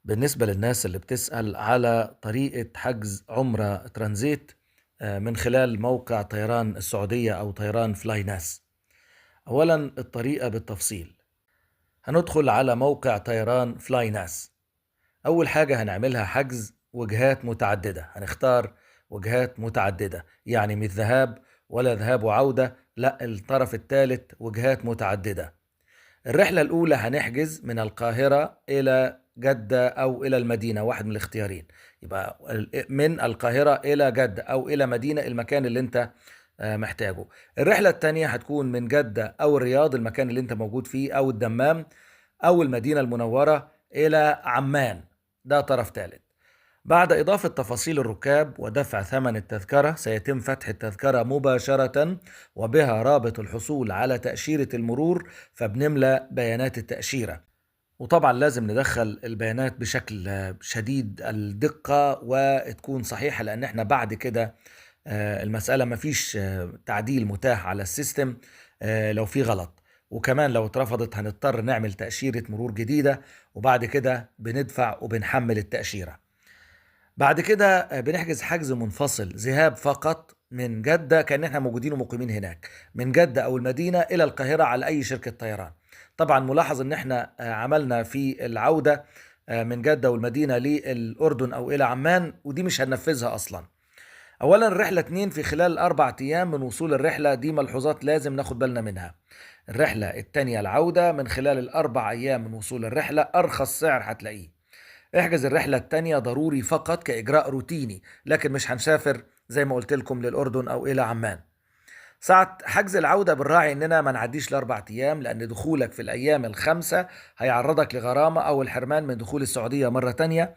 بالنسبة للناس اللي بتسأل على طريقة حجز عمرة ترانزيت من خلال موقع طيران السعودية أو طيران فلاي ناس. أولا الطريقة بالتفصيل، هندخل على موقع طيران فلاي ناس. أول حاجة هنعملها حجز وجهات متعددة، هنختار وجهات متعددة، يعني مش ذهاب ولا ذهاب وعودة، لا الطرف الثالث وجهات متعددة. الرحلة الأولى هنحجز من القاهرة إلى جدة أو إلى المدينة، واحد من الاختيارين. يبقى من القاهرة إلى جدة أو إلى مدينة، المكان اللي أنت محتاجه. الرحلة التانية هتكون من جدة أو الرياض، المكان اللي أنت موجود فيه، أو الدمام أو المدينة المنورة إلى عمان، ده طرف ثالث. بعد إضافة تفاصيل الركاب ودفع ثمن التذكرة، سيتم فتح التذكرة مباشرة وبها رابط الحصول على تأشيرة المرور، فبنملأ بيانات التأشيرة. وطبعا لازم ندخل البيانات بشكل شديد الدقة وتكون صحيحة، لأن احنا بعد كده المسألة مفيش تعديل متاح على السيستم لو في غلط. وكمان لو اترفضت هنضطر نعمل تأشيرة مرور جديدة، وبعد كده بندفع وبنحمل التأشيرة. بعد كده بنحجز حجز منفصل ذهاب فقط من جدة، كأن احنا موجودين ومقيمين هناك، من جدة أو المدينة إلى القاهرة على أي شركة طيران. طبعا ملاحظ ان احنا عملنا في العودة من جدة والمدينة للأردن أو إلى عمان، ودي مش هننفذها أصلا. أولا الرحلة 2 في خلال 4 أيام من وصول الرحلة، دي ملحوظات لازم ناخد بالنا منها. الرحلة التانية العودة من خلال ال4 أيام من وصول الرحلة، أرخص سعر هتلاقيه. احجز الرحلة التانية ضروري فقط كإجراء روتيني، لكن مش هنسافر زي ما قلت لكم للأردن أو إلى عمان. ساعة حجز العودة بنراعي إننا ما نعديش ال4 أيام، لأن دخولك في الأيام ال5 هيعرضك لغرامة أو الحرمان من دخول السعودية مرة تانية.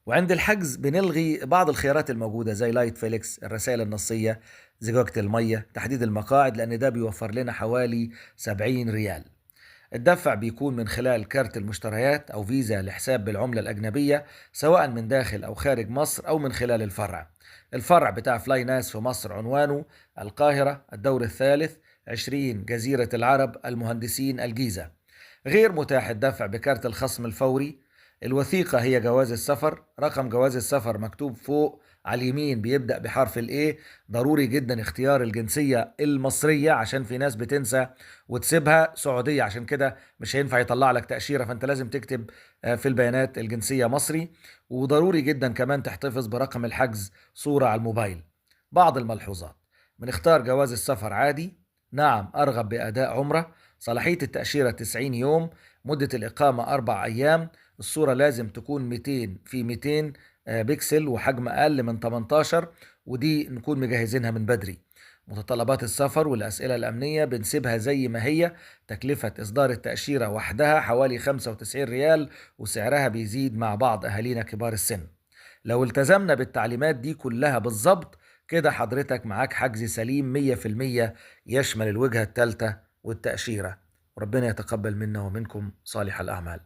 وعند الحجز بنلغي بعض الخيارات الموجودة زي لايت فيليكس، الرسائل النصية، زجاجة المية، تحديد المقاعد، لأن ده بيوفر لنا حوالي 70 ريال. الدفع بيكون من خلال كارت المشتريات أو فيزا لحساب بالعملة الأجنبية، سواء من داخل أو خارج مصر أو من خلال الفرع. الفرع بتاع فلاي ناس في مصر عنوانه القاهرة، الدور الثالث، 20 جزيرة العرب، المهندسين، الجيزة. غير متاح الدفع بكارت الخصم الفوري. الوثيقة هي جواز السفر، رقم جواز السفر مكتوب فوق على اليمين بيبدأ بحرف الايه. ضروري جدا اختيار الجنسية المصرية، عشان في ناس بتنسى وتسيبها سعودية، عشان كده مش هينفع يطلع لك تأشيرة، فانت لازم تكتب في البيانات الجنسية مصري. وضروري جدا كمان تحتفظ برقم الحجز صورة على الموبايل. بعض الملحوظات: بنختار جواز السفر عادي، نعم أرغب بأداء عمرة، صلاحية التأشيرة 90 يوم، مدة الإقامة 4 أيام، الصورة لازم تكون 200 في 200 بيكسل وحجم أقل من 18، ودي نكون مجهزينها من بدري. متطلبات السفر والأسئلة الأمنية بنسيبها زي ما هي. تكلفة إصدار التأشيرة وحدها حوالي 95 ريال، وسعرها بيزيد مع بعض أهالينا كبار السن. لو التزمنا بالتعليمات دي كلها بالظبط، كده حضرتك معاك حجز سليم 100%، يشمل الوجهة الثالثة والتأشيرة. ربنا يتقبل منا ومنكم صالح الأعمال.